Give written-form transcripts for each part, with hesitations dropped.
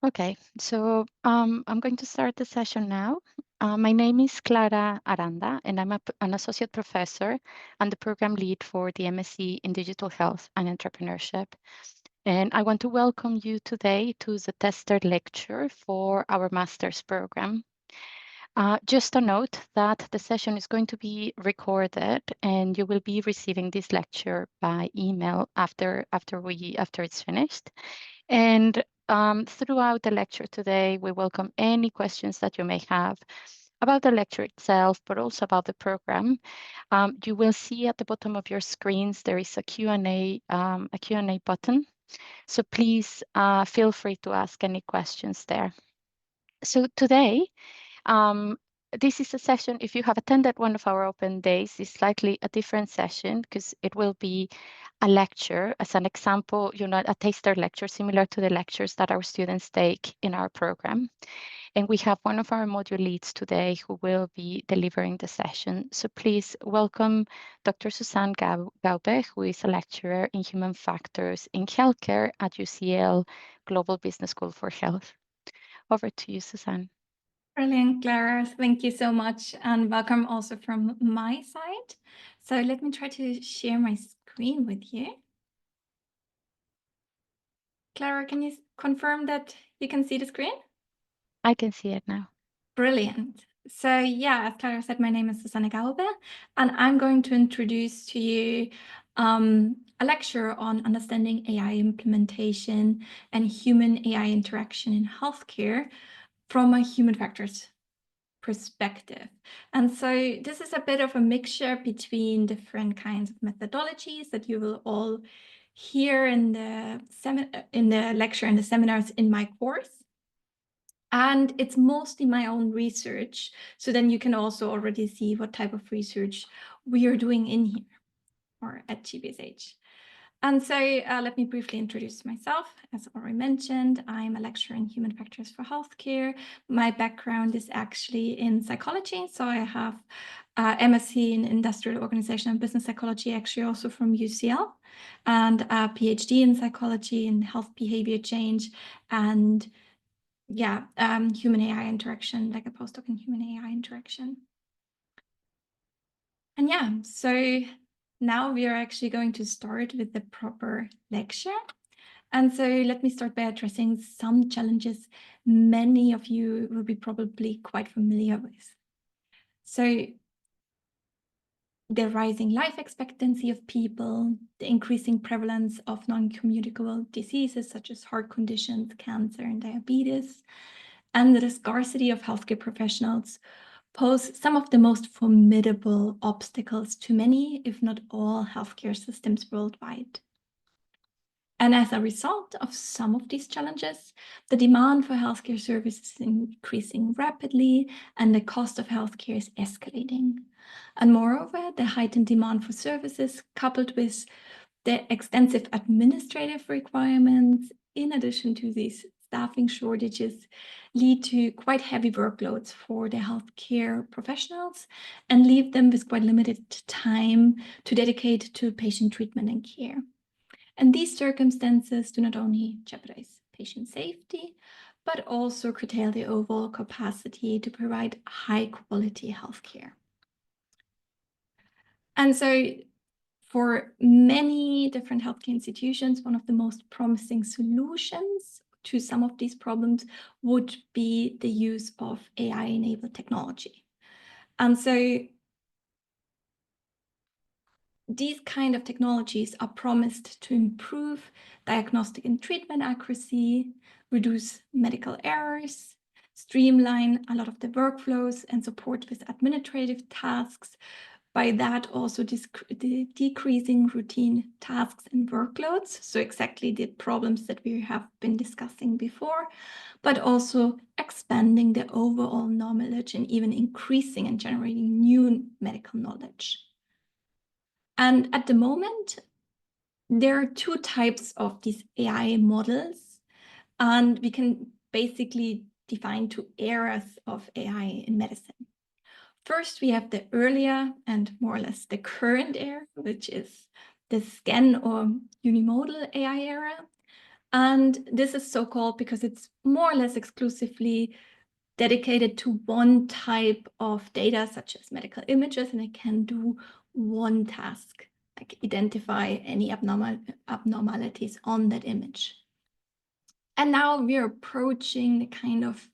Okay, so I'm going to start the session now. My name is Clara Aranda, and I'm an associate professor and the program lead for the MSc in Digital Health and Entrepreneurship. And I want to welcome you today to the tester lecture for our master's program. Just a note that the session is going to be recorded, and you will be receiving this lecture by email after it's finished. And throughout the lecture today, we welcome any questions that you may have about the lecture itself, but also about the program. You will see at the bottom of your screens there is a Q&A button. So please feel free to ask any questions there. So today, this is a session, if you have attended one of our open days, it's slightly a different session because it will be a lecture. As an example, a taster lecture similar to the lectures that our students take in our program. And we have one of our module leads today who will be delivering the session. So please welcome Dr. Susanne Gaub, who is a lecturer in human factors in healthcare at UCL Global Business School for Health. Over to you, Susanne. Brilliant, Clara. Thank you so much, and welcome also from my side. So let me try to share my screen with you. Clara, can you confirm that you can see the screen? I can see it now. Brilliant. So yeah, as Clara said, my name is Susanne Gaub, and I'm going to introduce to you a lecture on understanding AI implementation and human AI interaction in healthcare from a human factors perspective. And so this is a bit of a mixture between different kinds of methodologies that you will all hear in the lecture and the seminars in my course. And it's mostly my own research. So then you can also already see what type of research we are doing in here or at GBSH. And so let me briefly introduce myself. As already mentioned, I'm a lecturer in human factors for healthcare. My background is actually in psychology. So I have MSc in industrial organization and business psychology, actually also from UCL, and a PhD in psychology and health behavior change, and human AI interaction, like a postdoc in human AI interaction. And yeah, so now we are actually going to start with the proper lecture. And so let me start by addressing some challenges many of you will be probably quite familiar with. So the rising life expectancy of people, the increasing prevalence of non-communicable diseases such as heart conditions, cancer, and diabetes, and the scarcity of healthcare professionals pose some of the most formidable obstacles to many, if not all, healthcare systems worldwide. And as a result of some of these challenges, the demand for healthcare services is increasing rapidly, and the cost of healthcare is escalating. And moreover, the heightened demand for services, coupled with the extensive administrative requirements, in addition to these staffing shortages, lead to quite heavy workloads for the healthcare professionals and leave them with quite limited time to dedicate to patient treatment and care. And these circumstances do not only jeopardize patient safety, but also curtail the overall capacity to provide high-quality healthcare. And so for many different healthcare institutions, one of the most promising solutions to some of these problems would be the use of AI-enabled technology. And so these kind of technologies are promised to improve diagnostic and treatment accuracy, reduce medical errors, streamline a lot of the workflows, and support with administrative tasks. By that, also decreasing routine tasks and workloads. So exactly the problems that we have been discussing before, but also expanding the overall knowledge and even increasing and generating new medical knowledge. And at the moment, there are two types of these AI models, and we can basically define two eras of AI in medicine. First, we have the earlier and more or less the current era, which is the scan or unimodal AI era. And this is so called because it's more or less exclusively dedicated to one type of data, such as medical images, and it can do one task, like identify any abnormalities on that image. And now we're approaching the kind of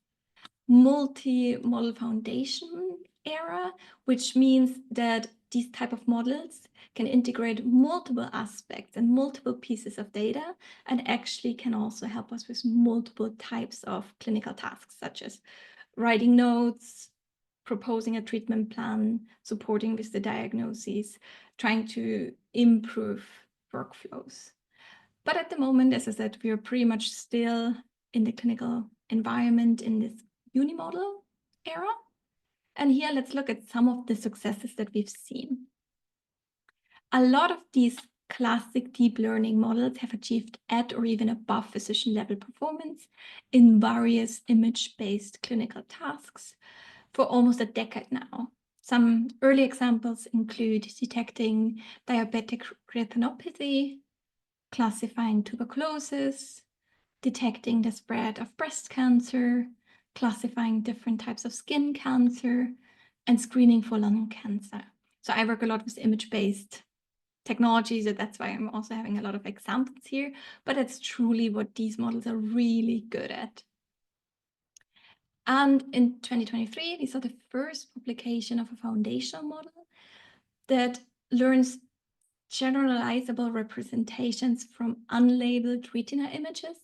multi-model foundation era, which means that these type of models can integrate multiple aspects and multiple pieces of data, and actually can also help us with multiple types of clinical tasks, such as writing notes, proposing a treatment plan, supporting with the diagnoses, trying to improve workflows. But at the moment, as I said, we are pretty much still in the clinical environment in this unimodal era. And here, let's look at some of the successes that we've seen. A lot of these classic deep learning models have achieved at or even above physician level performance in various image-based clinical tasks for almost a decade now. Some early examples include detecting diabetic retinopathy, classifying tuberculosis, detecting the spread of breast cancer, classifying different types of skin cancer, and screening for lung cancer. So I work a lot with image-based technology, so that's why I'm also having a lot of examples here, but it's truly what these models are really good at. And in 2023, we saw the first publication of a foundational model that learns generalizable representations from unlabeled retina images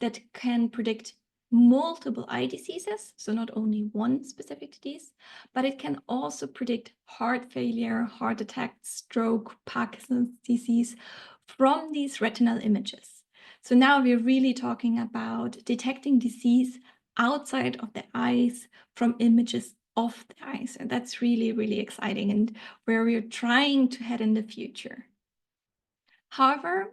that can predict multiple eye diseases, so not only one specific disease, but it can also predict heart failure, heart attack, stroke, Parkinson's disease from these retinal images. So now we're really talking about detecting disease outside of the eyes from images of the eyes. And that's really, really exciting and where we're trying to head in the future. However,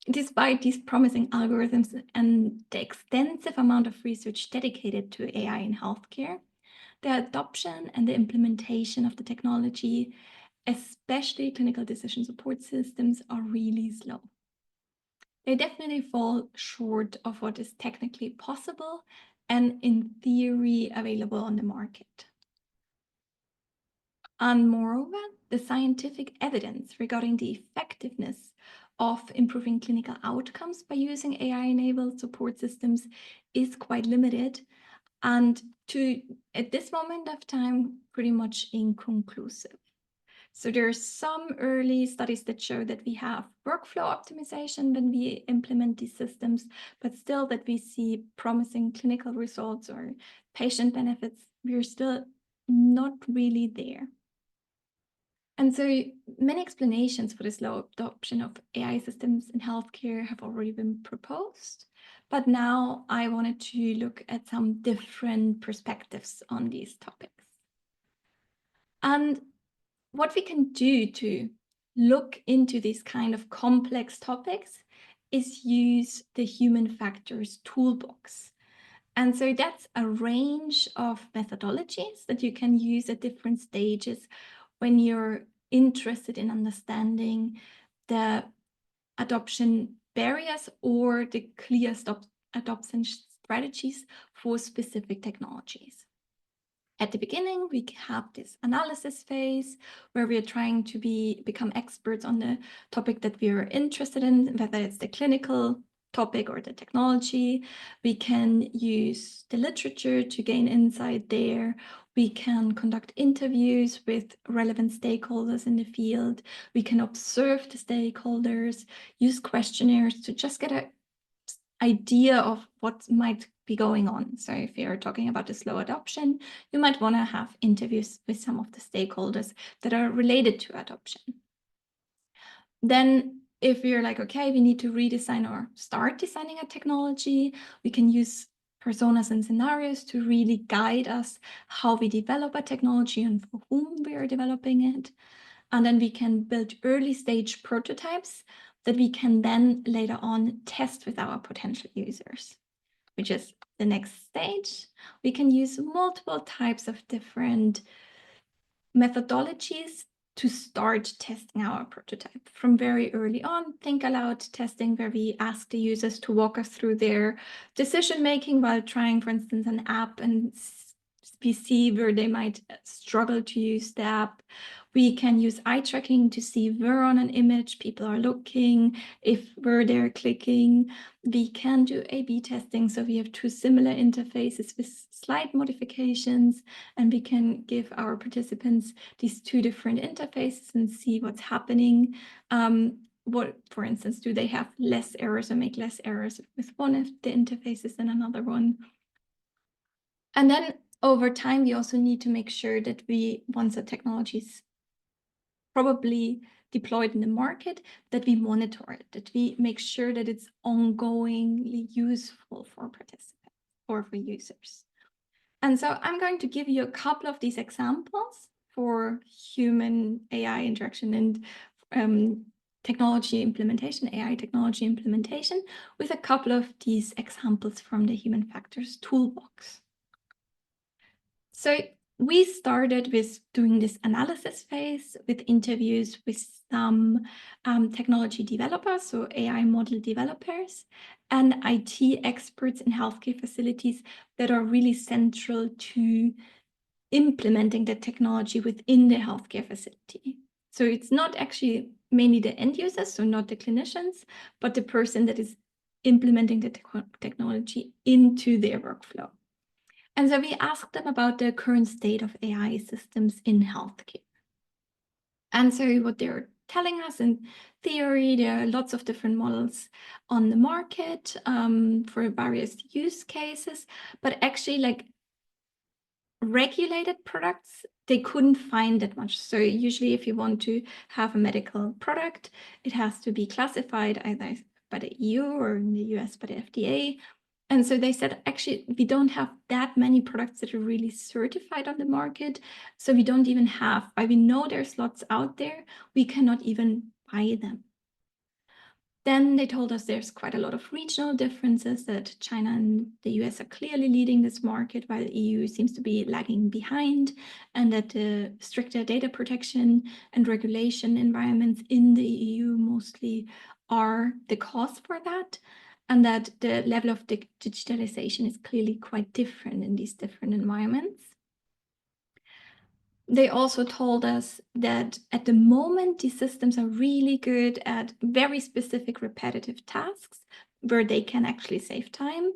despite these promising algorithms and the extensive amount of research dedicated to AI in healthcare, the adoption and the implementation of the technology, especially clinical decision support systems, are really slow. They definitely fall short of what is technically possible and in theory available on the market. And moreover, the scientific evidence regarding the effectiveness of improving clinical outcomes by using AI-enabled support systems is quite limited and at this moment of time, pretty much inconclusive. So there are some early studies that show that we have workflow optimization when we implement these systems, but still that we see promising clinical results or patient benefits, we're still not really there. And so many explanations for the slow adoption of AI systems in healthcare have already been proposed, but now I wanted to look at some different perspectives on these topics. And what we can do to look into these kind of complex topics is use the human factors toolbox. And so that's a range of methodologies that you can use at different stages when you're interested in understanding the adoption barriers or the clear adoption strategies for specific technologies. At the beginning, we have this analysis phase where we are trying to become experts on the topic that we are interested in, whether it's the clinical topic or the technology. We can use the literature to gain insight there. We can conduct interviews with relevant stakeholders in the field. We can observe the stakeholders, use questionnaires to just get an idea of what might be going on. So if you're talking about the slow adoption, you might want to have interviews with some of the stakeholders that are related to adoption. Then if you're like, okay, we need to redesign or start designing a technology, we can use personas and scenarios to really guide us how we develop a technology and for whom we are developing it. And then we can build early stage prototypes that we can then later on test with our potential users, which is the next stage. We can use multiple types of different methodologies to start testing our prototype from very early on. Think aloud testing, where we ask the users to walk us through their decision making while trying, for instance, an app, and we see where they might struggle to use the app. We can use eye tracking to see where on an image people are looking, where they're clicking. We can do A/B testing, so we have two similar interfaces with slight modifications, and we can give our participants these two different interfaces and see what's happening. For instance, do they have less errors or make less errors with one of the interfaces than another one? And then over time, we also need to make sure that once the technology is probably deployed in the market, that we monitor it, that we make sure that it's ongoingly useful for participants or for users. And so I'm going to give you a couple of these examples for human AI interaction and technology implementation, AI technology implementation, with a couple of these examples from the Human Factors Toolbox. So we started with doing this analysis phase with interviews with some technology developers, so AI model developers, and IT experts in healthcare facilities that are really central to implementing the technology within the healthcare facility. So it's not actually mainly the end users, so not the clinicians, but the person that is implementing the technology into their workflow. And so we asked them about the current state of AI systems in healthcare. And so what they're telling us, in theory, there are lots of different models on the market for various use cases, but actually, like, regulated products, they couldn't find that much. So usually if you want to have a medical product, it has to be classified either by the EU or in the US by the FDA. And so they said, actually, we don't have that many products that are really certified on the market. So we don't even have, while we know there's lots out there, we cannot even buy them. Then they told us there's quite a lot of regional differences, that China and the US are clearly leading this market, while the EU seems to be lagging behind, and that the stricter data protection and regulation environments in the EU mostly are the cause for that, and that the level of digitalization is clearly quite different in these different environments. They also told us that at the moment, these systems are really good at very specific repetitive tasks where they can actually save time.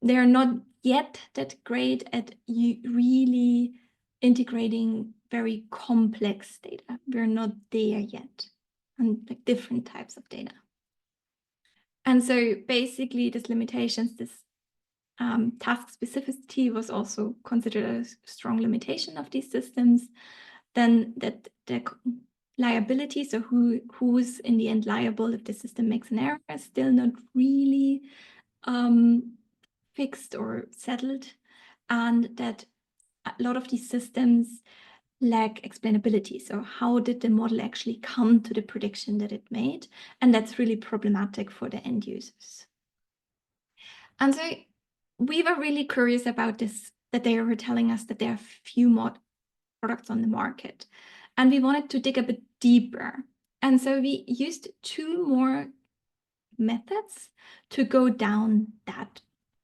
They're not yet that great at really integrating very complex data. We're not there yet, and like different types of data. And so basically, this limitations, this task specificity was also considered a strong limitation of these systems. Then that the liability, so who's in the end liable if the system makes an error, is still not really fixed or settled, and that a lot of these systems lack explainability. So how did the model actually come to the prediction that it made? And that's really problematic for the end users. And so we were really curious about this, that they were telling us that there are few more products on the market. And we wanted to dig a bit deeper. And so we used two more methods to go down that.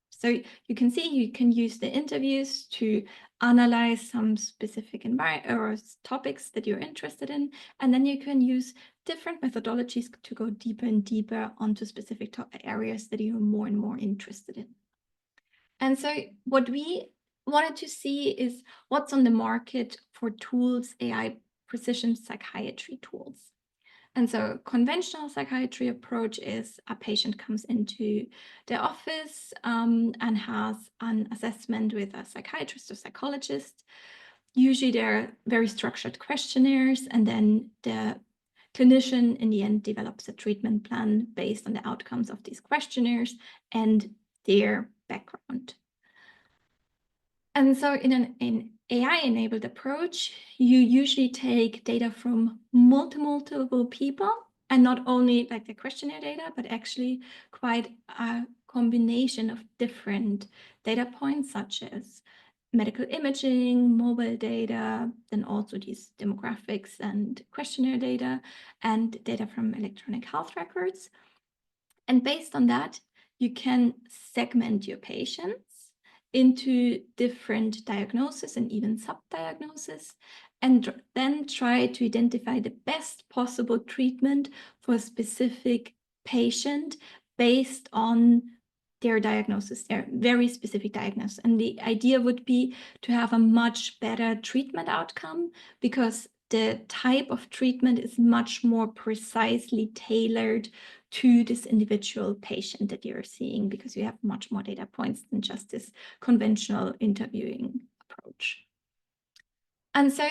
So you can see you can use the interviews to analyze some specific environment or topics that you're interested in. And then you can use different methodologies to go deeper and deeper onto specific areas that you're more and more interested in. And so what we wanted to see is what's on the market for tools, AI precision psychiatry tools. And so conventional psychiatry approach is a patient comes into the office and has an assessment with a psychiatrist or psychologist. Usually they're very structured questionnaires, and then the clinician in the end develops a treatment plan based on the outcomes of these questionnaires and their background. And so in an AI-enabled approach, you usually take data from multiple people, and not only like the questionnaire data, but actually quite a combination of different data points, such as medical imaging, mobile data, then also these demographics and questionnaire data, and data from electronic health records. And based on that, you can segment your patients into different diagnoses and even sub-diagnoses, and then try to identify the best possible treatment for a specific patient based on their diagnosis, their very specific diagnosis. And the idea would be to have a much better treatment outcome, because the type of treatment is much more precisely tailored to this individual patient that you're seeing, because you have much more data points than just this conventional interviewing approach. And so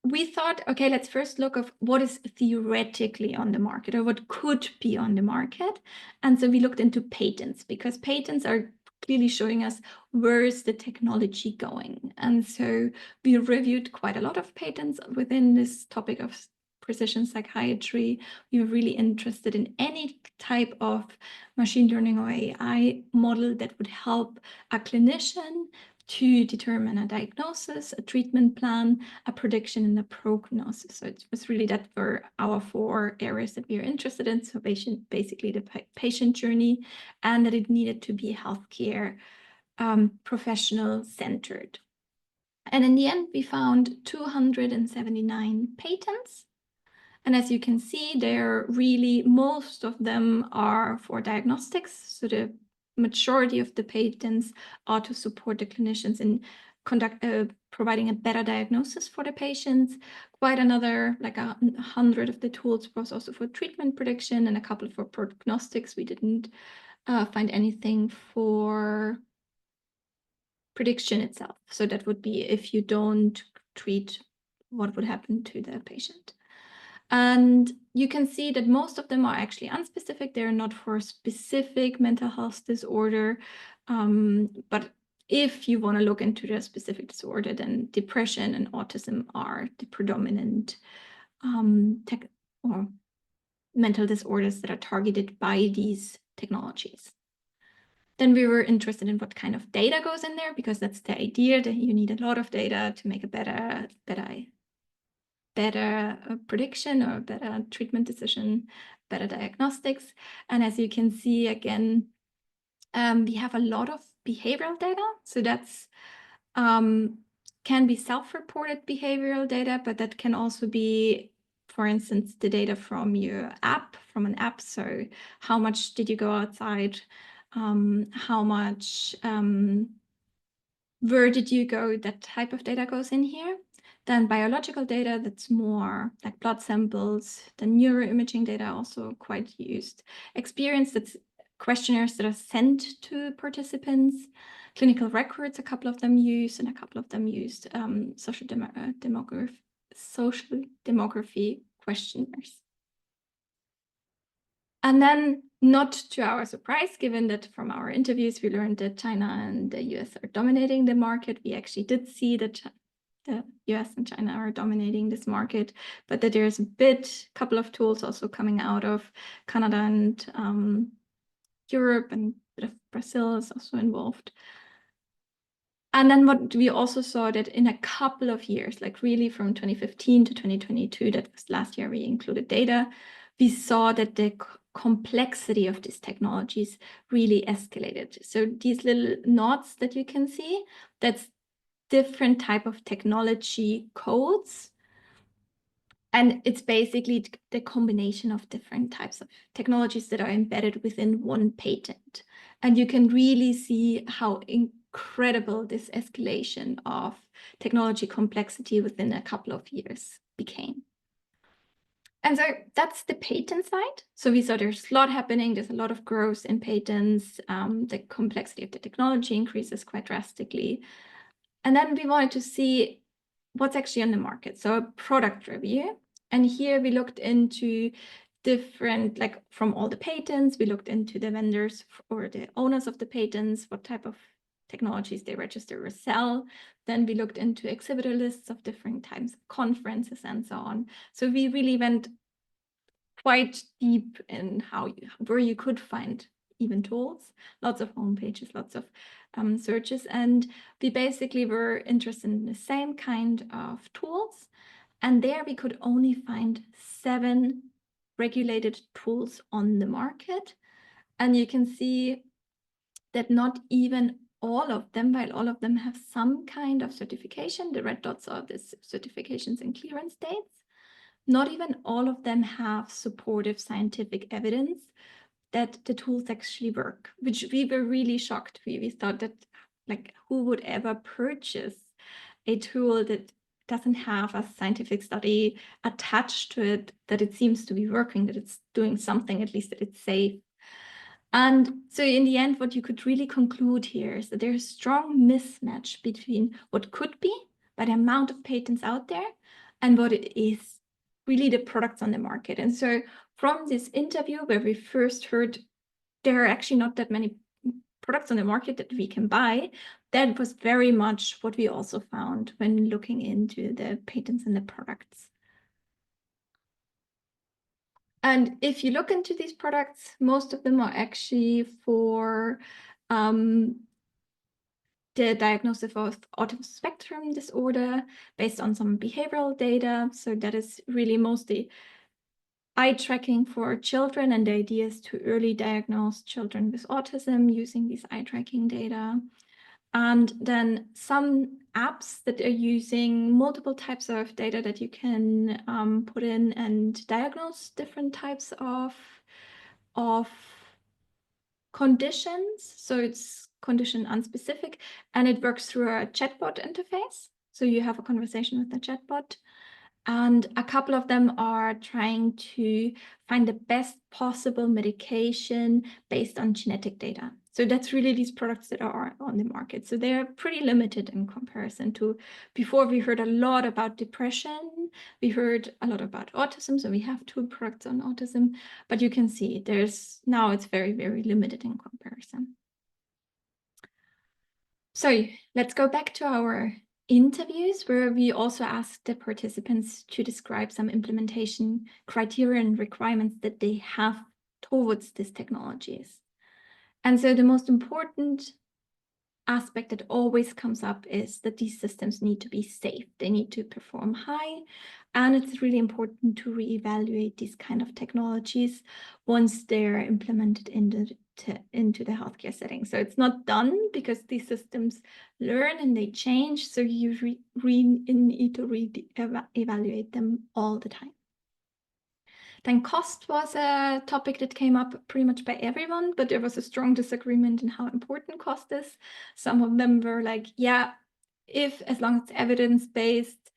we thought, okay, let's first look at what is theoretically on the market, or what could be on the market. And so we looked into patents, because patents are clearly showing us where is the technology going. And so we reviewed quite a lot of patents within this topic of precision psychiatry. We were really interested in any type of machine learning or AI model that would help a clinician to determine a diagnosis, a treatment plan, a prediction, and a prognosis. So it was really that for our 4 areas that we are interested in. So basically the patient journey, and that it needed to be healthcare professional centered. And in the end, we found 279 patents. And as you can see, they're really, most of them are for diagnostics. So the majority of the patents are to support the clinicians in providing a better diagnosis for the patients. Quite another, like 100 of the tools was also for treatment prediction, and a couple for prognostics. We didn't find anything for prediction itself. So that would be if you don't treat, what would happen to the patient. And you can see that most of them are actually unspecific. They're not for a specific mental health disorder. But if you want to look into the specific disorder, then depression and autism are the predominant tech or mental disorders that are targeted by these technologies. Then we were interested in what kind of data goes in there, because that's the idea, that you need a lot of data to make a better prediction or better treatment decision, better diagnostics. And as you can see, again, we have a lot of behavioral data. So that's can be self-reported behavioral data, but that can also be, for instance, the data from your app, from an app. So how much did you go outside? How much, where did you go? That type of data goes in here. Then biological data, that's more like blood samples. The neuroimaging data also quite used. Experience, that's questionnaires that are sent to participants. Clinical records, a couple of them used, and a couple of them used social demography questionnaires. And then, not to our surprise, given that from our interviews we learned that China and the US are dominating the market, we actually did see that the US and China are dominating this market, but that there's a couple of tools also coming out of Canada and Europe, and a bit of Brazil is also involved. And then what we also saw, that in a couple of years, like really from 2015 to 2022, that was last year we included data, we saw that the complexity of these technologies really escalated. So these little knots that you can see, that's different type of technology codes. And it's basically the combination of different types of technologies that are embedded within one patent. And you can really see how incredible this escalation of technology complexity within a couple of years became. And so that's the patent side. So we saw there's a lot happening. There's a lot of growth in patents. The complexity of the technology increases quite drastically. And then we wanted to see what's actually on the market. So a product review. And here we looked into different, like from all the patents, we looked into the vendors or the owners of the patents, what type of technologies they register or sell. Then we looked into exhibitor lists of different types of conferences and so on. So we really went quite deep in where you could find even tools, lots of homepages, lots of searches. And we basically were interested in the same kind of tools. And there we could only find 7 regulated tools on the market. And you can see that not even all of them, while all of them have some kind of certification, the red dots are the certifications and clearance dates, not even all of them have supportive scientific evidence that the tools actually work, which we were really shocked. We thought that, like, who would ever purchase a tool that doesn't have a scientific study attached to it, that it seems to be working, that it's doing something, at least that it's safe. And so in the end, what you could really conclude here is that there's a strong mismatch between what could be by the amount of patents out there and what it is really the products on the market. And so from this interview where we first heard there are actually not that many products on the market that we can buy, that was very much what we also found when looking into the patents and the products. And if you look into these products, most of them are actually for the diagnosis of autism spectrum disorder based on some behavioral data. So that is really mostly eye tracking for children, and the idea is to early diagnose children with autism using these eye tracking data. And then some apps that are using multiple types of data that you can put in and diagnose different types of conditions. So it's condition unspecific, and it works through a chatbot interface. So you have a conversation with the chatbot. And a couple of them are trying to find the best possible medication based on genetic data. So that's really these products that are on the market. So they're pretty limited in comparison to before. We heard a lot about depression. We heard a lot about autism. So we have 2 products on autism, but you can see now it's very, very limited in comparison. So let's go back to our interviews, where we also asked the participants to describe some implementation criteria and requirements that they have towards these technologies. And so the most important aspect that always comes up is that these systems need to be safe. They need to perform high, and it's really important to reevaluate these kind of technologies once they're implemented into the healthcare setting. So it's not done, because these systems learn and they change. So you need to evaluate them all the time. Then cost was a topic that came up pretty much by everyone, but there was a strong disagreement in how important cost is. Some of them were like, yeah, as long as it's evidence-based,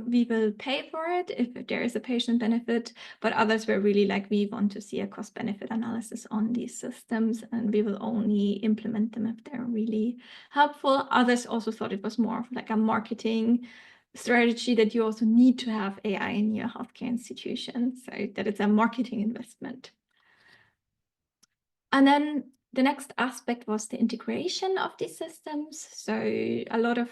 we will pay for it if there is a patient benefit. But others were really like, we want to see a cost-benefit analysis on these systems, and we will only implement them if they're really helpful. Others also thought it was more of like a marketing strategy, that you also need to have AI in your healthcare institution, so that it's a marketing investment. And then the next aspect was the integration of these systems. So a lot of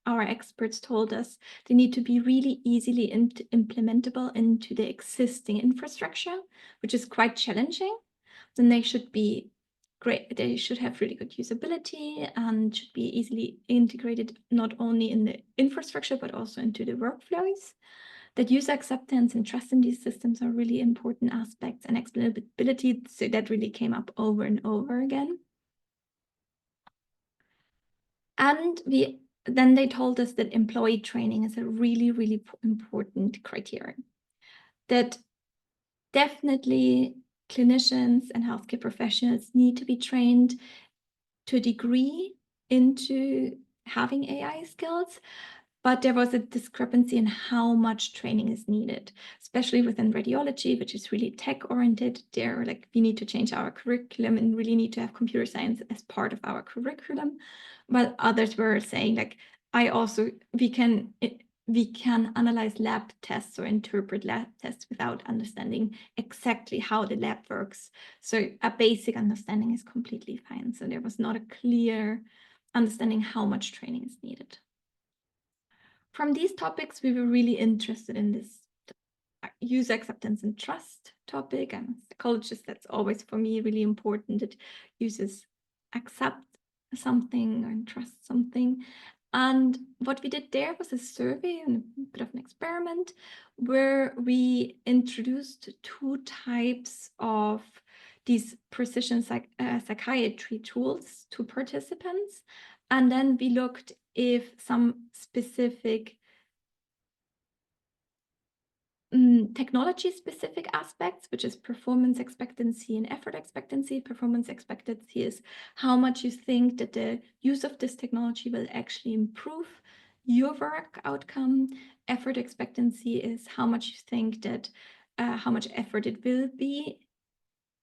our experts told us they need to be really easily implementable into the existing infrastructure, which is quite challenging. Then they should be great. They should have really good usability and should be easily integrated not only in the infrastructure, but also into the workflows. That user acceptance and trust in these systems are really important aspects, and explainability. So that really came up over and over again. And then they told us that employee training is a really, really important criterion. That definitely clinicians and healthcare professionals need to be trained to a degree into having AI skills, but there was a discrepancy in how much training is needed, especially within radiology, which is really tech-oriented. They're like, we need to change our curriculum and really need to have computer science as part of our curriculum. While others were saying like, we can analyze lab tests or interpret lab tests without understanding exactly how the lab works. So a basic understanding is completely fine. So there was not a clear understanding how much training is needed. From these topics, we were really interested in this user acceptance and trust topic. I'm a psychologist. That's always for me really important, that users accept something and trust something. And what we did there was a survey and a bit of an experiment where we introduced 2 types of these precision psychiatry tools to participants. And then we looked if some specific technology-specific aspects, which is performance expectancy and effort expectancy. Performance expectancy is how much you think that the use of this technology will actually improve your work outcome. Effort expectancy is how much you think that how much effort it will be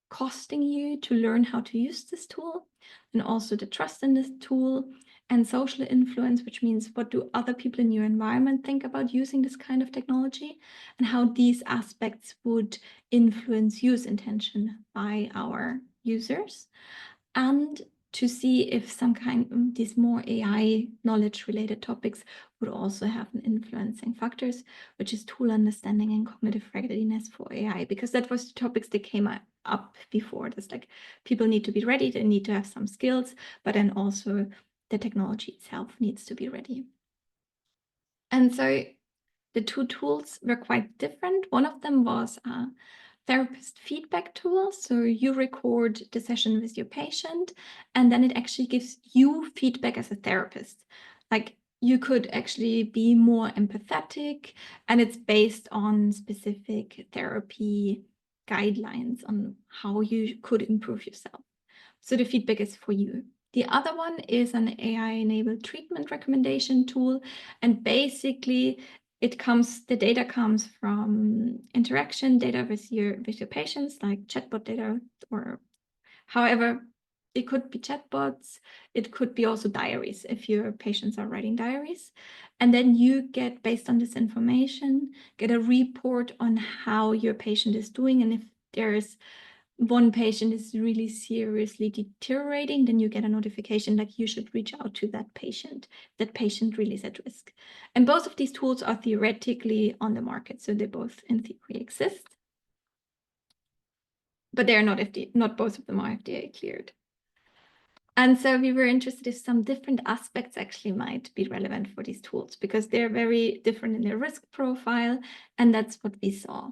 costing you to learn how to use this tool, and also the trust in this tool. And social influence, which means what do other people in your environment think about using this kind of technology, and how these aspects would influence use intention by our users. And to see if some kind of these more AI knowledge related topics would also have an influencing factors, which is tool understanding and cognitive readiness for AI, because that was the topics that came up before. There's like people need to be ready, they need to have some skills, but then also the technology itself needs to be ready. And so the 2 tools were quite different. One of them was a therapist feedback tool. So you record the session with your patient, and then it actually gives you feedback as a therapist. Like you could actually be more empathetic, and it's based on specific therapy guidelines on how you could improve yourself. So the feedback is for you. The other one is an AI-enabled treatment recommendation tool, and basically the data comes from interaction data with your patients, like chatbot data, or however, it could be chatbots, it could be also diaries if your patients are writing diaries. And then you get, based on this information, get a report on how your patient is doing, and if there's one patient is really seriously deteriorating, then you get a notification like you should reach out to that patient. That patient really is at risk. And both of these tools are theoretically on the market, so they both in theory exist. But they're not both of them are FDA cleared. And so we were interested if some different aspects actually might be relevant for these tools, because they're very different in their risk profile, and that's what we saw.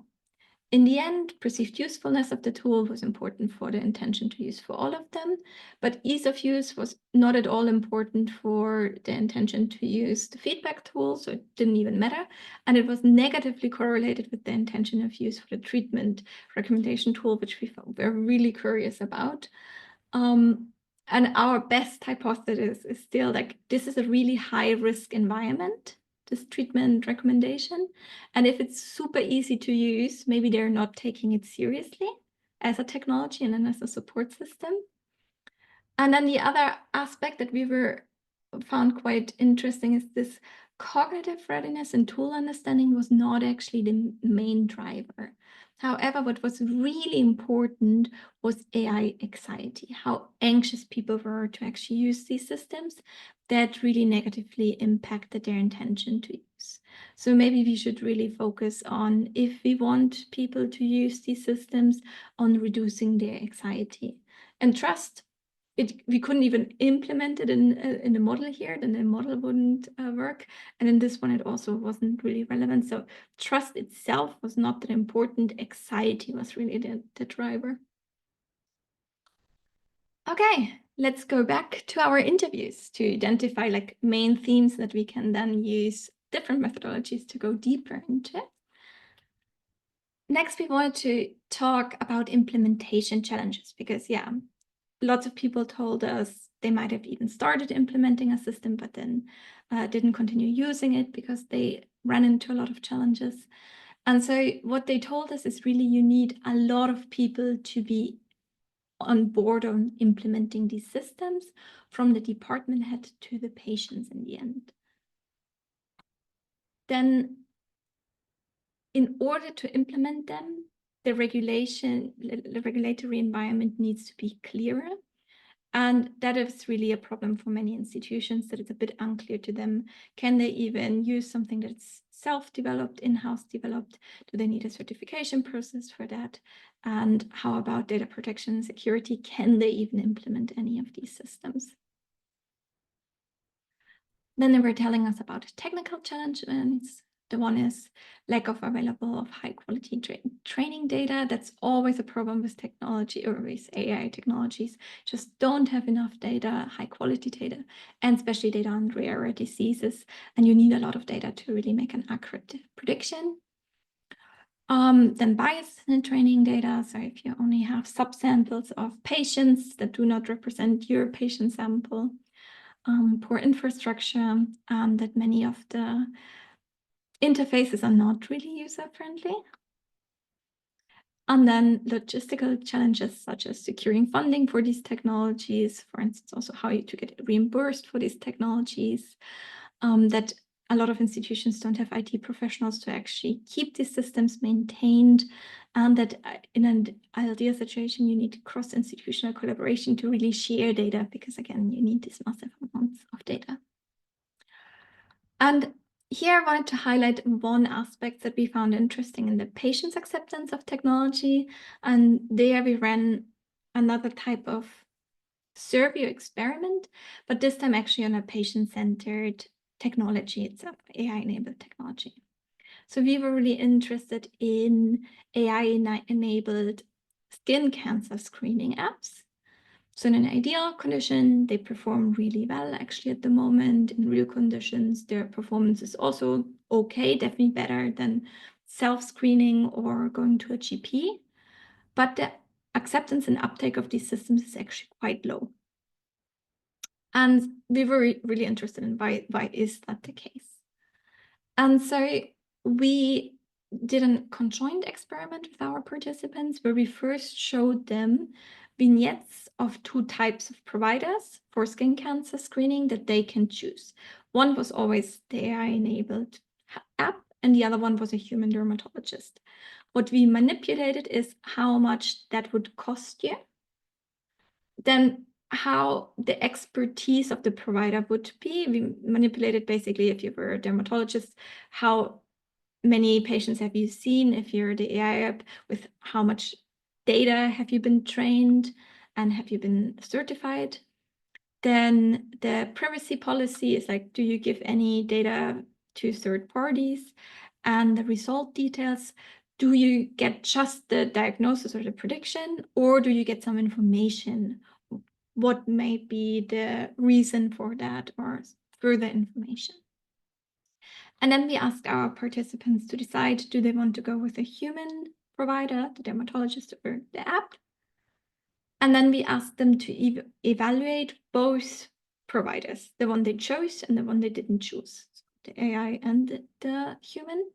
In the end, perceived usefulness of the tool was important for the intention to use for all of them, but ease of use was not at all important for the intention to use the feedback tool, so it didn't even matter. And it was negatively correlated with the intention of use for the treatment recommendation tool, which we were really curious about. And our best hypothesis is still like, this is a really high risk environment, this treatment recommendation. And if it's super easy to use, maybe they're not taking it seriously as a technology and then as a support system. And then the other aspect that we found quite interesting is this cognitive readiness and tool understanding was not actually the main driver. However, what was really important was AI anxiety, how anxious people were to actually use these systems. That really negatively impacted their intention to use. So maybe we should really focus on, if we want people to use these systems, on reducing their anxiety. And trust, we couldn't even implement it in the model here, then the model wouldn't work. And in this one, it also wasn't really relevant. So trust itself was not that important. Anxiety was really the driver. Okay, let's go back to our interviews to identify like main themes that we can then use different methodologies to go deeper into. Next, we wanted to talk about implementation challenges, because lots of people told us they might have even started implementing a system, but then didn't continue using it because they ran into a lot of challenges. And so what they told us is really you need a lot of people to be on board on implementing these systems, from the department head to the patients in the end. Then in order to implement them, the regulatory environment needs to be clearer. And that is really a problem for many institutions, that it's a bit unclear to them. Can they even use something that's self-developed, in-house developed? Do they need a certification process for that? And how about data protection and security? Can they even implement any of these systems? Then they were telling us about technical challenges. The one is lack of available of high quality training data. That's always a problem with technology or with AI technologies. Just don't have enough data, high quality data, and especially data on rare diseases. And you need a lot of data to really make an accurate prediction. Then bias in training data. So if you only have subsamples of patients that do not represent your patient sample, poor infrastructure, that many of the interfaces are not really user-friendly. And then logistical challenges such as securing funding for these technologies, for instance, also how to get reimbursed for these technologies, that a lot of institutions don't have IT professionals to actually keep these systems maintained, and that in an ideal situation, you need cross-institutional collaboration to really share data, because again, you need these massive amounts of data. And here I wanted to highlight one aspect that we found interesting in the patient's acceptance of technology. And there we ran another type of survey or experiment, but this time actually on a patient-centered technology itself, AI-enabled technology. So we were really interested in AI-enabled skin cancer screening apps. So in an ideal condition, they perform really well actually at the moment. In real conditions, their performance is also okay, definitely better than self-screening or going to a GP. But the acceptance and uptake of these systems is actually quite low. And we were really interested in why is that the case? And so we did a conjoined experiment with our participants where we first showed them vignettes of two types of providers for skin cancer screening that they can choose. One was always the AI-enabled app, and the other one was a human dermatologist. What we manipulated is how much that would cost you, then how the expertise of the provider would be. We manipulated basically, if you were a dermatologist, how many patients have you seen if you're the AI app, with how much data have you been trained and have you been certified. Then the privacy policy is like, do you give any data to third parties? And the result details, do you get just the diagnosis or the prediction, or do you get some information? What may be the reason for that, or further information? And then we asked our participants to decide, do they want to go with a human provider, the dermatologist, or the app? And then we asked them to evaluate both providers, the one they chose and the one they didn't choose, the AI and the human.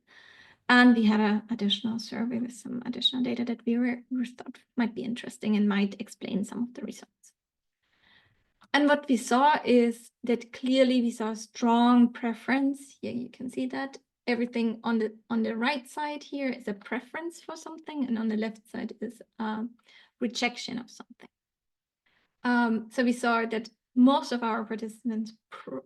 And we had an additional survey with some additional data that we thought might be interesting and might explain some of the results. And what we saw is that clearly we saw a strong preference. Here you can see that everything on the right side here is a preference for something, and on the left side is a rejection of something. So we saw that most of our participants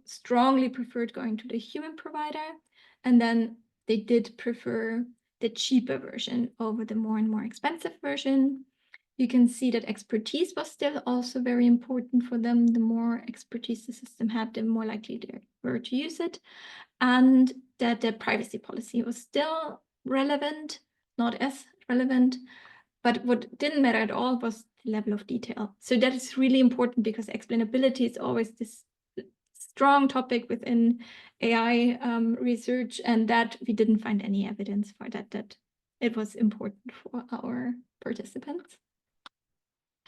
strongly preferred going to the human provider, and then they did prefer the cheaper version over the more and more expensive version. You can see that expertise was still also very important for them. The more expertise the system had, the more likely they were to use it. And that the privacy policy was still relevant, not as relevant. But what didn't matter at all was the level of detail. So that is really important, because explainability is always this strong topic within AI research, and that we didn't find any evidence for that it was important for our participants.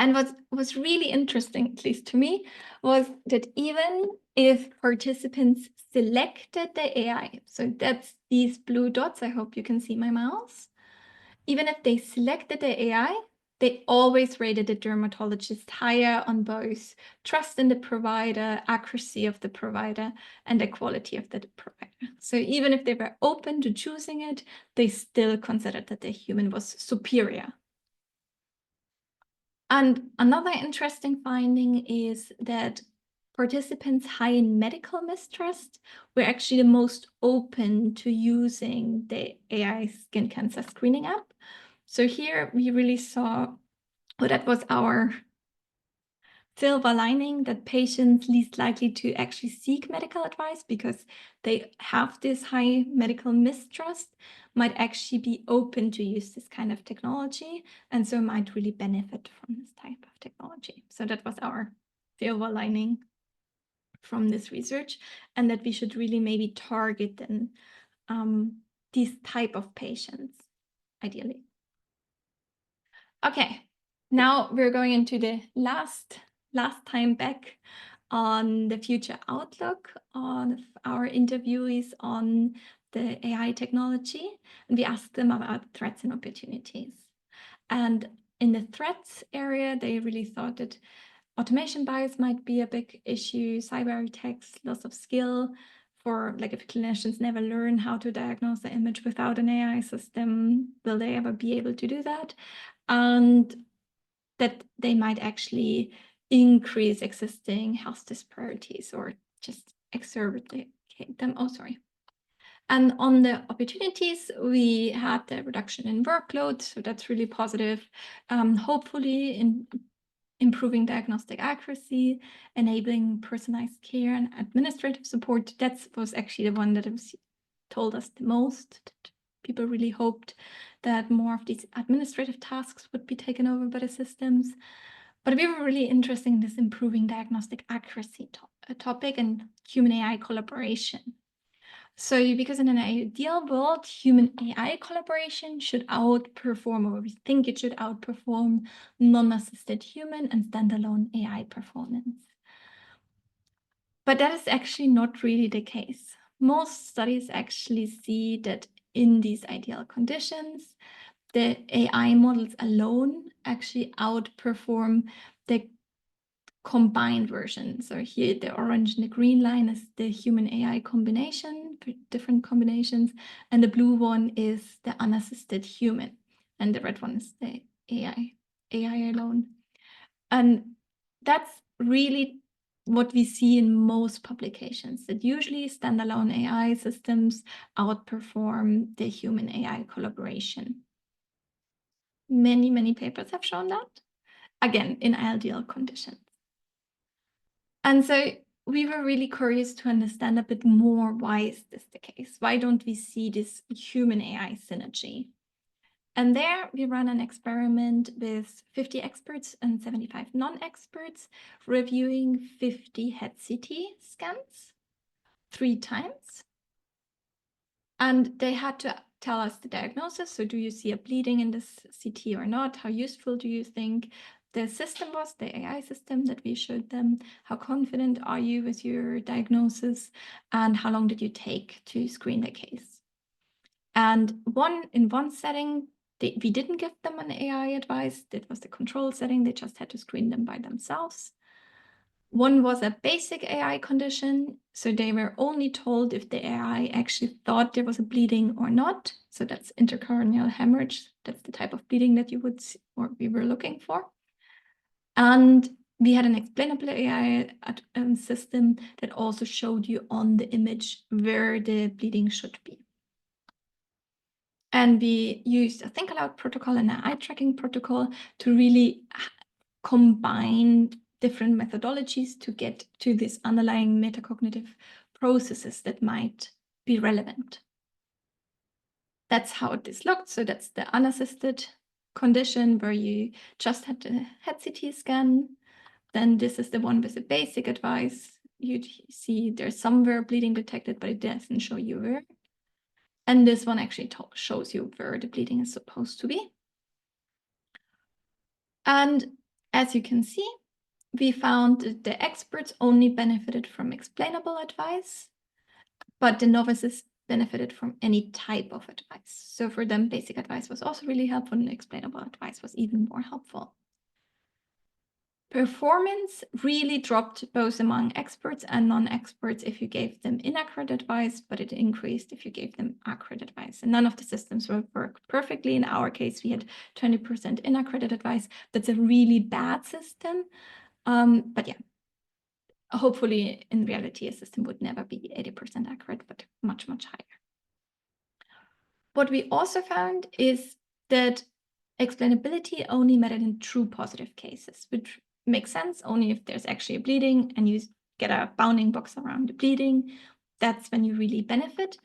And what was really interesting, at least to me, was that even if participants selected the AI, so that's these blue dots, I hope you can see my mouse, even if they selected the AI, they always rated the dermatologist higher on both trust in the provider, accuracy of the provider, and the quality of the provider. So even if they were open to choosing it, they still considered that the human was superior. And another interesting finding is that participants high in medical mistrust were actually the most open to using the AI skin cancer screening app. So here we really saw, that was our silver lining, that patients least likely to actually seek medical advice because they have this high medical mistrust might actually be open to use this kind of technology, and so might really benefit from this type of technology. So that was our silver lining from this research, and that we should really maybe target then these type of patients ideally. Okay, now we're going into the last time back on the future outlook on our interviewees on the AI technology, and we asked them about threats and opportunities. And in the threats area, they really thought that automation bias might be a big issue, cyber attacks, loss of skill, for like if clinicians never learn how to diagnose the image without an AI system, will they ever be able to do that? And that they might actually increase existing health disparities or just exacerbate them. Oh, sorry. And on the opportunities, we had the reduction in workload, so that's really positive. Hopefully, in improving diagnostic accuracy, enabling personalized care and administrative support. That was actually the one that was told us the most. That people really hoped that more of these administrative tasks would be taken over by the systems. But we were really interested in this improving diagnostic accuracy topic and human AI collaboration. So because in an ideal world, human AI collaboration should outperform, or we think it should outperform, non-assisted human and standalone AI performance. But that is actually not really the case. Most studies actually see that in these ideal conditions, the AI models alone actually outperform the combined version. So here the orange and the green line is the human AI combination, different combinations, and the blue one is the unassisted human, and the red one is the AI alone. And that's really what we see in most publications, that usually standalone AI systems outperform the human AI collaboration. Many papers have shown that, again, in ideal conditions. And so we were really curious to understand a bit more, why is this the case? Why don't we see this human AI synergy? And there we ran an experiment with 50 experts and 75 non-experts, reviewing 50 head CT scans 3 times. And they had to tell us the diagnosis. So do you see a bleeding in this CT or not? How useful do you think the system was, the AI system that we showed them? How confident are you with your diagnosis? And how long did you take to screen the case? And in one setting, we didn't give them an AI advice. That was the control setting. They just had to screen them by themselves. One was a basic AI condition. So they were only told if the AI actually thought there was a bleeding or not. So that's intracorneal hemorrhage. That's the type of bleeding that you would see, or we were looking for. And we had an explainable AI system that also showed you on the image where the bleeding should be. And we used a think aloud protocol and an eye tracking protocol to really combine different methodologies to get to these underlying metacognitive processes that might be relevant. That's how this looked. So that's the unassisted condition where you just had the head CT scan. Then this is the one with the basic advice. You see there's somewhere bleeding detected, but it doesn't show you where. And this one actually shows you where the bleeding is supposed to be. And as you can see, we found that the experts only benefited from explainable advice, but the novices benefited from any type of advice. So for them, basic advice was also really helpful, and explainable advice was even more helpful. Performance really dropped both among experts and non-experts if you gave them inaccurate advice, but it increased if you gave them accurate advice. And none of the systems will work perfectly. In our case, we had 20% inaccurate advice. That's a really bad system. But yeah, hopefully, in reality, a system would never be 80% accurate, but much, much higher. What we also found is that explainability only mattered in true positive cases, which makes sense. Only if there's actually a bleeding and you get a bounding box around the bleeding, that's when you really benefit.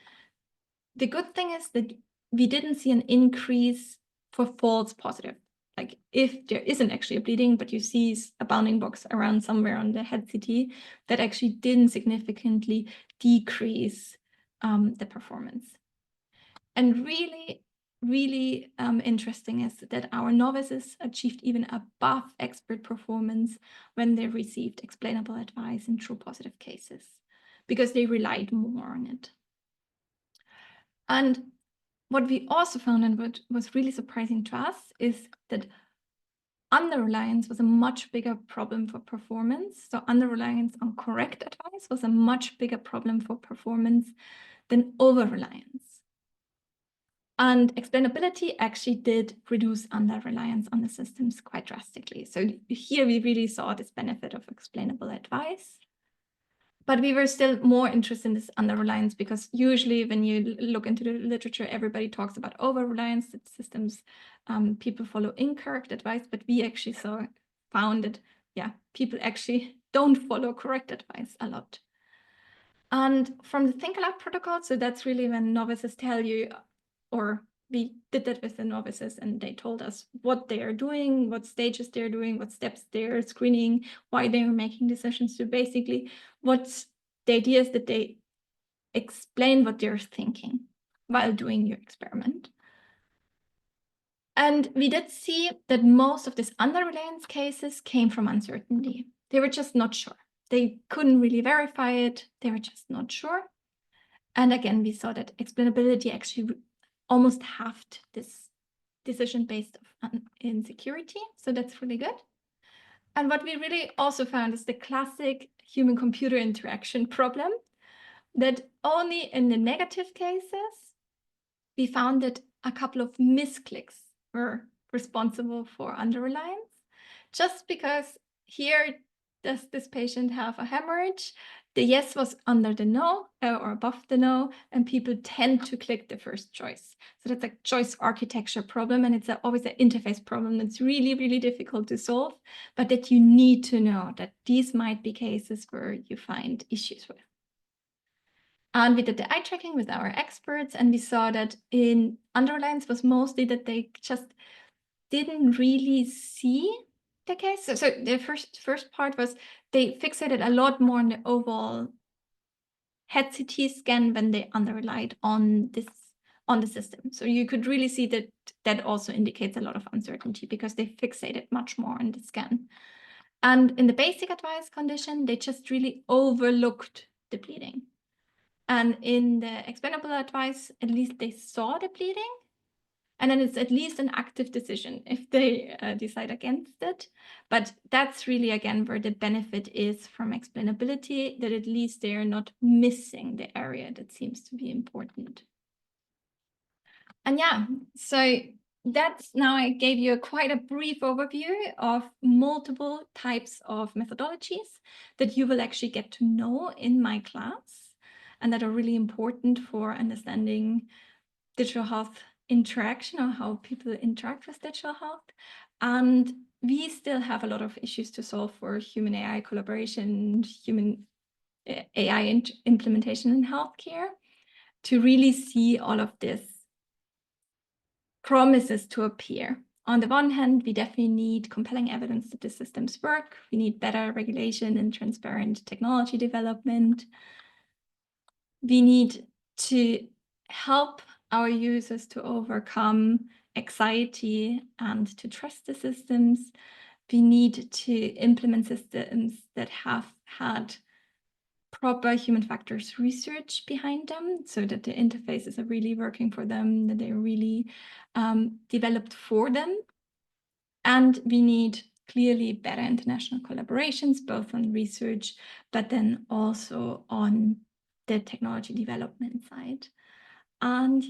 The good thing is that we didn't see an increase for false positive. Like if there isn't actually a bleeding, but you see a bounding box around somewhere on the head CT, that actually didn't significantly decrease the performance. And really interesting is that our novices achieved even above expert performance when they received explainable advice in true positive cases, because they relied more on it. And what we also found, and what was really surprising to us, is that under-reliance was a much bigger problem for performance. So under-reliance on correct advice was a much bigger problem for performance than over-reliance. And explainability actually did reduce under-reliance on the systems quite drastically. So here we really saw this benefit of explainable advice. But we were still more interested in this under-reliance, because usually when you look into the literature, everybody talks about over-reliance, that systems, people follow incorrect advice, but we actually found that, people actually don't follow correct advice a lot. And from the Think Aloud protocol, so that's really when novices tell you, or we did that with the novices, and they told us what they are doing, what stages they're doing, what steps they're screening, why they are making decisions. So basically, what's the idea is that they explain what they're thinking while doing your experiment. And we did see that most of these under-reliance cases came from uncertainty. They were just not sure. They couldn't really verify it. They were just not sure. And again, we saw that explainability actually almost halved this decision based on insecurity. So that's really good. And what we really also found is the classic human-computer interaction problem, that only in the negative cases, we found that a couple of misclicks were responsible for under-reliance, just because here, does this patient have a hemorrhage? The yes was under the no or above the no, and people tend to click the first choice. So that's a choice architecture problem, and it's always an interface problem that's really, really difficult to solve, but that you need to know that these might be cases where you find issues with. And we did the eye tracking with our experts, and we saw that in under-reliance was mostly that they just didn't really see the case. So the first part was they fixated a lot more on the overall head CT scan when they under-relied on the system. So you could really see that also indicates a lot of uncertainty, because they fixated much more on the scan. And in the basic advice condition, they just really overlooked the bleeding. And in the explainable advice, at least they saw the bleeding. And then it's at least an active decision if they decide against it. But that's really, again, where the benefit is from explainability, that at least they're not missing the area that seems to be important. And so that's, now I gave you quite a brief overview of multiple types of methodologies that you will actually get to know in my class, and that are really important for understanding digital health interaction, or how people interact with digital health. And we still have a lot of issues to solve for human AI collaboration, human AI implementation in healthcare, to really see all of this promises to appear. On the one hand, we definitely need compelling evidence that the systems work. We need better regulation and transparent technology development. We need to help our users to overcome anxiety and to trust the systems. We need to implement systems that have had proper human factors research behind them, so that the interfaces are really working for them, that they're really developed for them. And we need clearly better international collaborations, both on research, but then also on the technology development side. And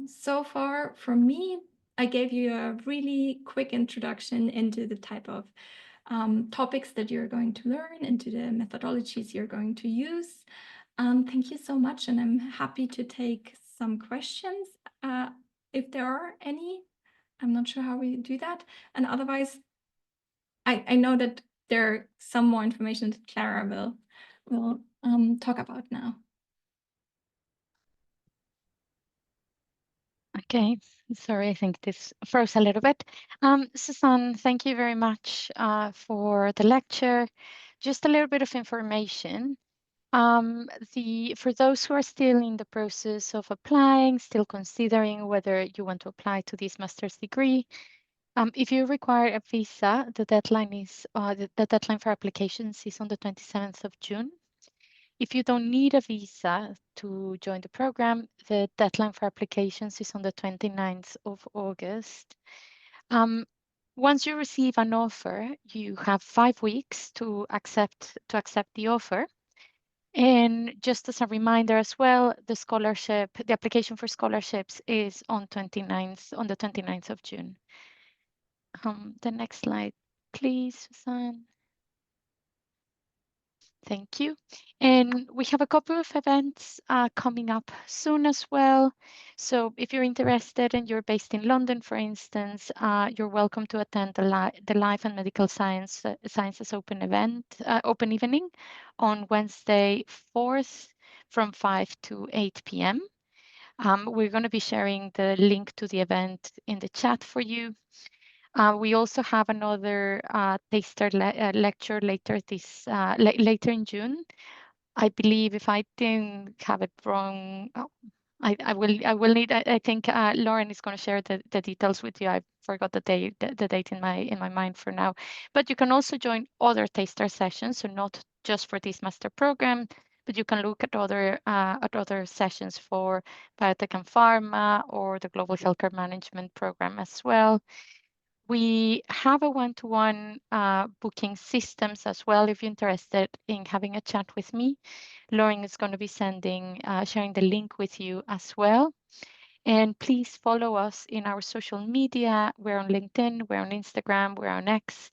so far from me, I gave you a really quick introduction into the type of topics that you're going to learn, into the methodologies you're going to use. Thank you so much, and I'm happy to take some questions if there are any. I'm not sure how we do that. And otherwise, I know that there are some more information that Clara will talk about now. Okay, sorry, I think this froze a little bit. Susanne, thank you very much for the lecture. Just a little bit of information. For those who are still in the process of applying, still considering whether you want to apply to this master's degree, if you require a visa, the deadline is the deadline for applications is on the 27th of June. If you don't need a visa to join the program, the deadline for applications is on the 29th of August. Once you receive an offer, you have 5 weeks to accept the offer. And just as a reminder as well, the application for scholarships is on the 29th of June. The next slide, please, Susanne. Thank you. And we have a couple of events coming up soon as well. So if you're interested and you're based in London, for instance, you're welcome to attend the Life and Medical Sciences Open Evening on Wednesday 4th from 5 to 8 p.m. We're going to be sharing the link to the event in the chat for you. We also have another taster lecture later in June. I believe, if I didn't have it wrong, I will need. I think Lauren is going to share the details with you. I forgot the date in my mind for now. But you can also join other taster sessions, so not just for this master program, but you can look at other sessions for biotech and pharma or the global healthcare management program as well. We have a one-to-one booking systems as well. If you're interested in having a chat with me, Lauren is going to be sharing the link with you as well. And please follow us in our social media. We're on LinkedIn, we're on Instagram, we're on X.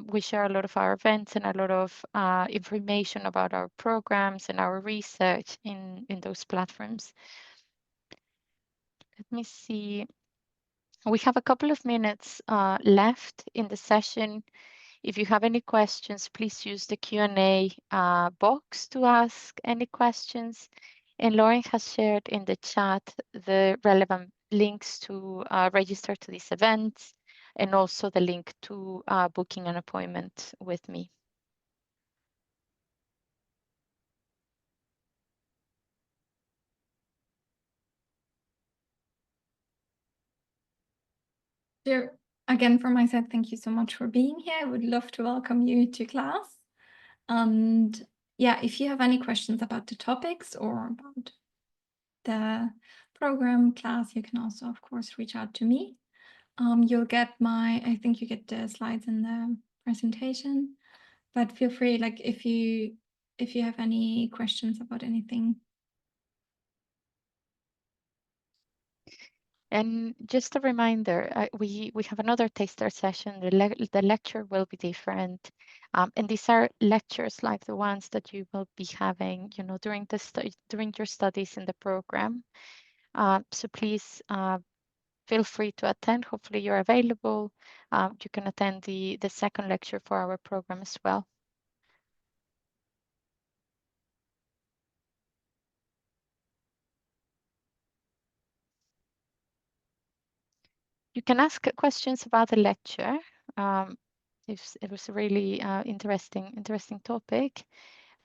We share a lot of our events and a lot of information about our programs and our research in those platforms. Let me see. We have a couple of minutes left in the session. If you have any questions, please use the Q&A box to ask any questions. And Lauren has shared in the chat the relevant links to register to these events and also the link to booking an appointment with me. So again, from my side, thank you so much for being here. I would love to welcome you to class. And yeah, if you have any questions about the topics or about the program class, you can also, of course, reach out to me. You'll get I think you get the slides in the presentation, but feel free, like if you have any questions about anything. And just a reminder, we have another taster session. The lecture will be different, and these are lectures like the ones that you will be having, during your studies in the program. So please feel free to attend. Hopefully you're available. You can attend the second lecture for our program as well. You can ask questions about the lecture. If it was a really interesting topic,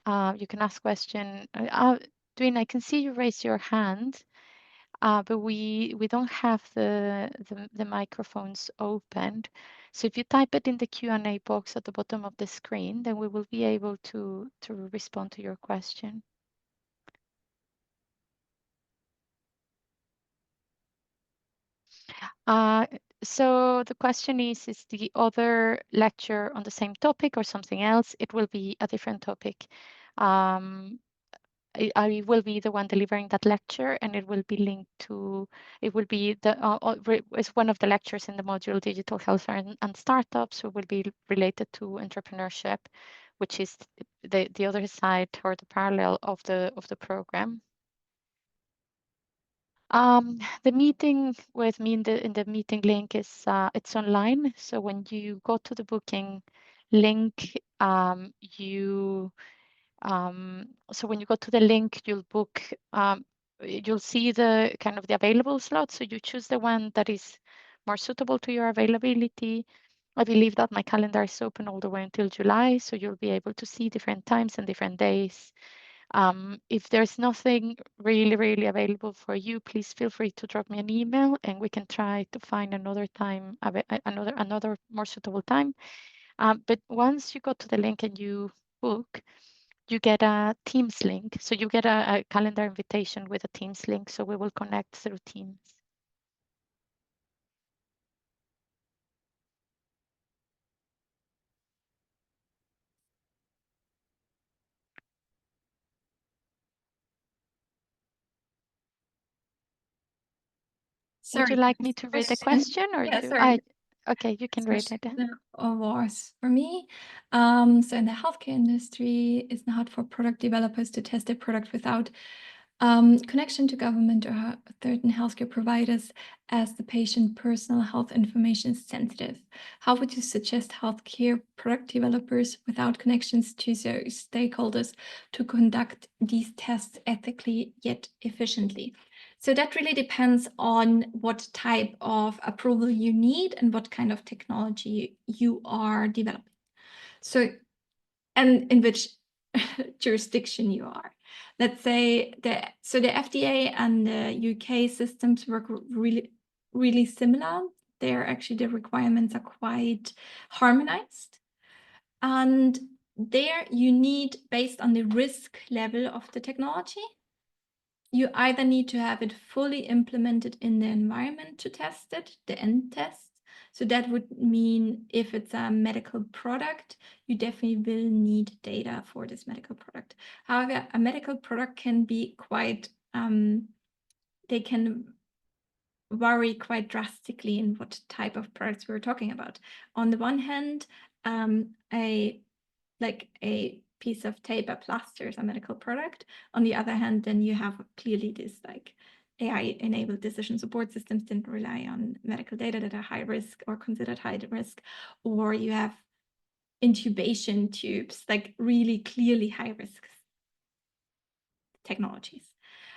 you can ask question. Dwayne, I can see you raise your hand, but we don't have the microphones opened. So if you type it in the Q&A box at the bottom of the screen, then we will be able to respond to your question. So the question is the other lecture on the same topic or something else? It will be a different topic. I will be the one delivering that lecture, and it will be linked to, it will be it's one of the lectures in the module Digital Health and Startups, so it will be related to entrepreneurship, which is the other side or the parallel of the program. The meeting with me in the meeting link is it's online. So when you go to the booking link, so when you go to the link, you'll book. You'll see the kind of the available slots. So you choose the one that is more suitable to your availability. I believe that my calendar is open all the way until July, so you'll be able to see different times and different days. If there's nothing really available for you, please feel free to drop me an email and we can try to find another time, another more suitable time. But once you go to the link and you book, you get a Teams link. So you get a calendar invitation with a Teams link. So we will connect through Teams. Sorry, would you like me to read the question or yeah, do sorry. Okay, you can read it. Was for me. So in the healthcare industry, it's not for product developers to test their product without connection to government or certain healthcare providers, as the patient personal health information is sensitive. How would you suggest healthcare product developers without connections to those stakeholders to conduct these tests ethically yet efficiently? So that really depends on what type of approval you need and what kind of technology you are developing. So, and in which jurisdiction you are. Let's say the FDA and the UK systems work really similar. They're actually, the requirements are quite harmonized. And there you need, based on the risk level of the technology, you either need to have it fully implemented in the environment to test it, the end test. So that would mean if it's a medical product, you definitely will need data for this medical product. However, a medical product can be quite, they can vary quite drastically in what type of products we're talking about. On the one hand, a piece of tape, a plaster is a medical product. On the other hand, then you have clearly this like AI-enabled decision support systems didn't rely on medical data that are high risk or considered high risk, or you have intubation tubes, like really clearly high risk technologies.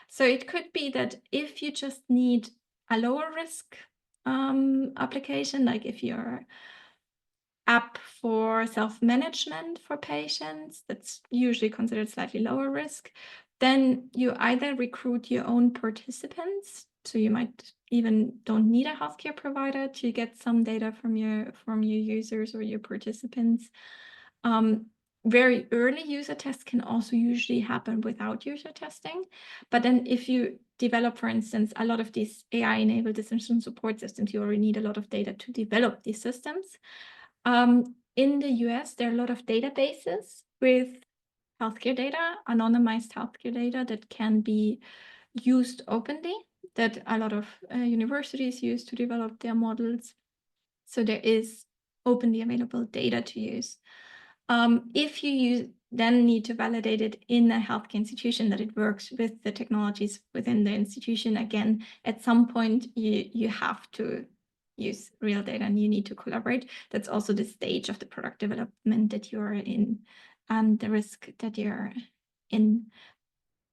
So it could be that if you just need a lower risk application, like if you're app for self-management for patients, that's usually considered slightly lower risk, then you either recruit your own participants, so you might even don't need a healthcare provider to get some data from your users or your participants. Very early user tests can also usually happen without user testing. But then if you develop, for instance, a lot of these AI-enabled decision support systems, you already need a lot of data to develop these systems. In the US, there are a lot of databases with healthcare data, anonymized healthcare data that can be used openly, that a lot of universities use to develop their models. So there is openly available data to use. If you then need to validate it in a healthcare institution that it works with the technologies within the institution, again, at some point you have to use real data and you need to collaborate. That's also the stage of the product development that you're in and the risk that you're in.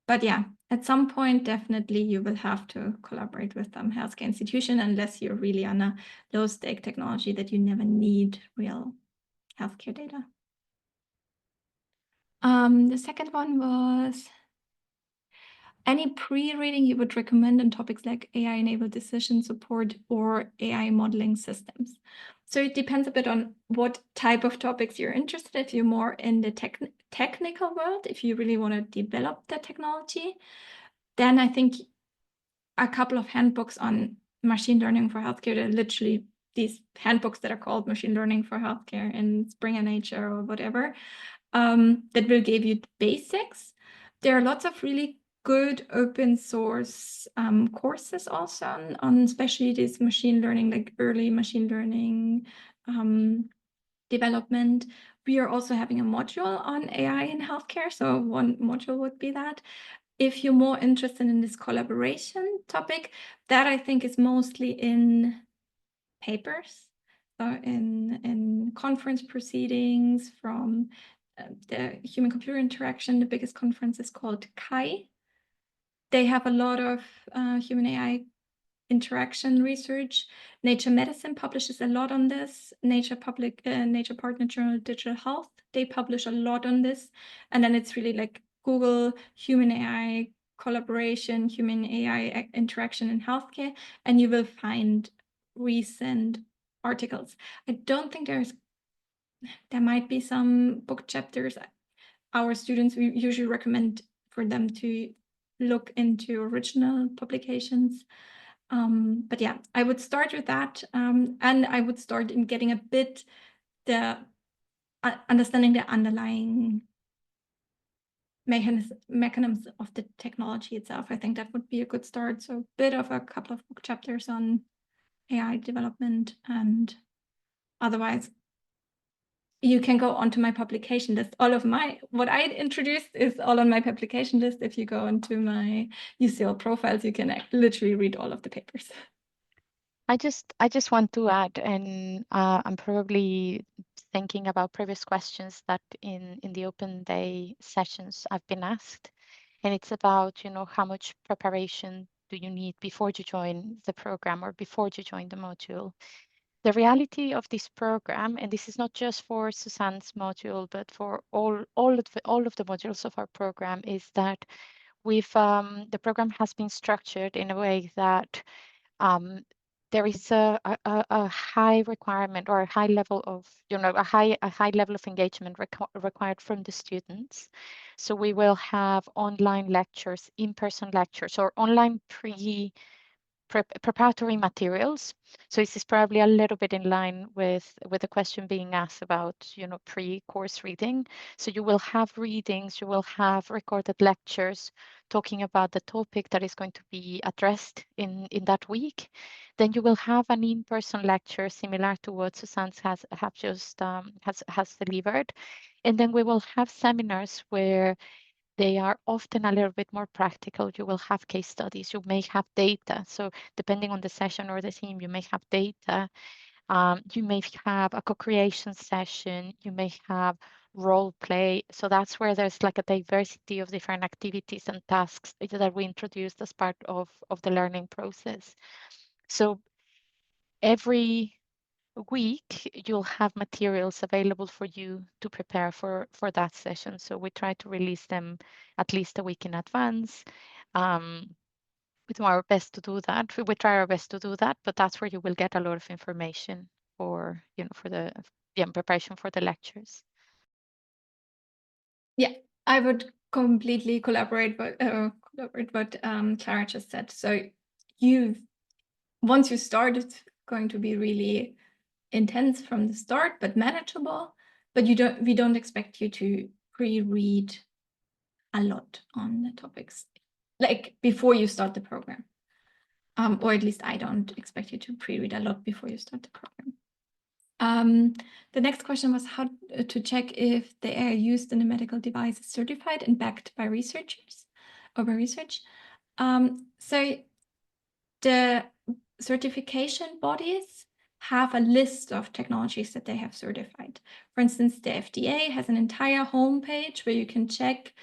But yeah, at some point, definitely you will have to collaborate with some healthcare institution unless you're really on a low stake technology that you never need real healthcare data. The second one was any pre-reading you would recommend on topics like AI-enabled decision support or AI modeling systems. So it depends a bit on what type of topics you're interested in. If you're more in the technical world, if you really want to develop the technology, then I think a couple of handbooks on machine learning for healthcare, they're literally these handbooks that are called machine learning for healthcare in Springer Nature or whatever, that will give you the basics. There are lots of really good open source courses also on especially this machine learning, like early machine learning development. We are also having a module on AI in healthcare. So one module would be that. If you're more interested in this collaboration topic, that I think is mostly in papers, so in conference proceedings from the human-computer interaction. The biggest conference is called CHI. They have a lot of human AI interaction research. Nature Medicine publishes a lot on this. Nature Partner Journal Digital Health, they publish a lot on this. And then it's really like Google human AI collaboration, human AI interaction in healthcare, and you will find recent articles. I don't think there might be some book chapters. Our students, we usually recommend for them to look into original publications. But yeah, I would start with that, and I would start in getting a bit the understanding the underlying mechanisms of the technology itself. I think that would be a good start. So a bit of a couple of book chapters on AI development, and otherwise you can go onto my publication list. All of what I introduced is all on my publication list. If you go into my UCL profiles, you can literally read all of the papers. I just want to add, and I'm probably thinking about previous questions that in the open day sessions I've been asked, and it's about, you know, how much preparation do you need before you join the program or before you join the module. The reality of this program, and this is not just for Susanne's module, but for all of the modules of our program, is that the program has been structured in a way that there is a high requirement or a high level of, you know, a high level of engagement required from the students. So we will have online lectures, in-person lectures, or online preparatory materials. So this is probably a little bit in line with the question being asked about, you know, pre-course reading. So you will have readings, you will have recorded lectures talking about the topic that is going to be addressed in that week. Then you will have an in-person lecture similar to what Susanne has delivered. And then we will have seminars where they are often a little bit more practical. You will have case studies, you may have data. So depending on the session or the theme, you may have data. You may have a co-creation session, you may have role play. So that's where there's like a diversity of different activities and tasks that we introduced as part of the learning process. So every week you'll have materials available for you to prepare for that session. So we try to release them at least a week in advance. We do our best to do that. We try our best to do that, but that's where you will get a lot of information for, you know, for the preparation for the lectures. Yeah, I would completely collaborate what Clara just said. So once you start, it's going to be really intense from the start, but manageable. But we don't expect you to pre-read a lot on the topics, like before you start the program. Or at least I don't expect you to pre-read a lot before you start the program. The next question was how to check if the AI used in a medical device is certified and backed by researchers or by research. So the certification bodies have a list of technologies that they have certified. For instance, the FDA has an entire homepage where you can check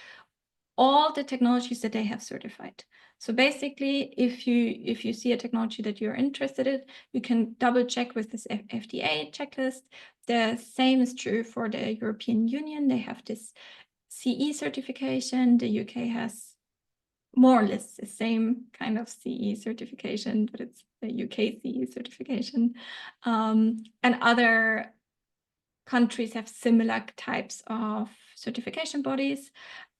all the technologies that they have certified. So basically, if you see a technology that you're interested in, you can double check with this FDA checklist. The same is true for the European Union. They have this CE certification. The UK has more or less the same kind of CE certification, but it's the UK CE certification. And other countries have similar types of certification bodies.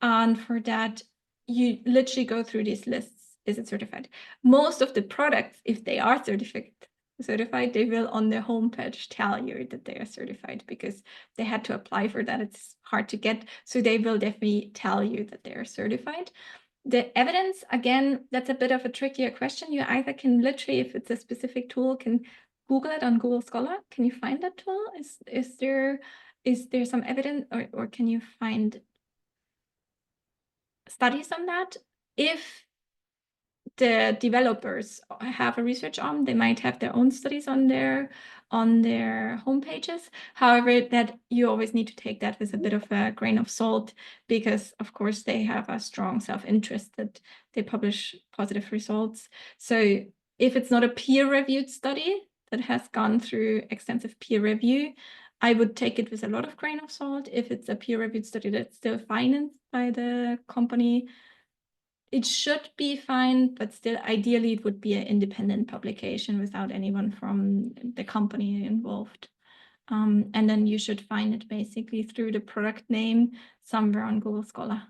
And for that, you literally go through these lists. Is it certified? Most of the products, if they are certified, certified, they will on their homepage tell you that they are certified because they had to apply for that. It's hard to get. So they will definitely tell you that they are certified. The evidence, again, that's a bit of a trickier question. You either can literally, if it's a specific tool, can Google it on Google Scholar. Can you find that tool? Is there some evidence, or can you find studies on that? If the developers have a research arm, they might have their own studies on their homepages. However, that you always need to take that with a bit of a grain of salt, because of course they have a strong self-interest that they publish positive results. So if it's not a peer-reviewed study that has gone through extensive peer review, I would take it with a lot of grain of salt. If it's a peer-reviewed study that's still financed by the company, it should be fine, but still ideally it would be an independent publication without anyone from the company involved. And then you should find it basically through the product name somewhere on Google Scholar.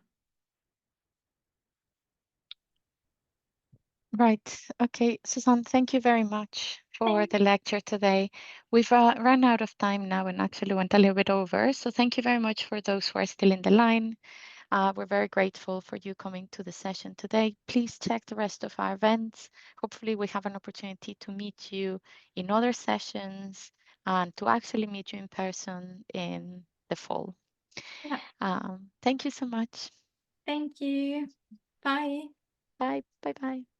Right. Okay, Susanne, thank you very much for the lecture today. We've run out of time now and actually went a little bit over. So thank you very much for those who are still in the line. We're very grateful for you coming to the session today. Please check the rest of our events. Hopefully we have an opportunity to meet you in other sessions and to actually meet you in person in the fall. Yeah. Thank you so much. Thank you. Bye. Bye. Bye-bye.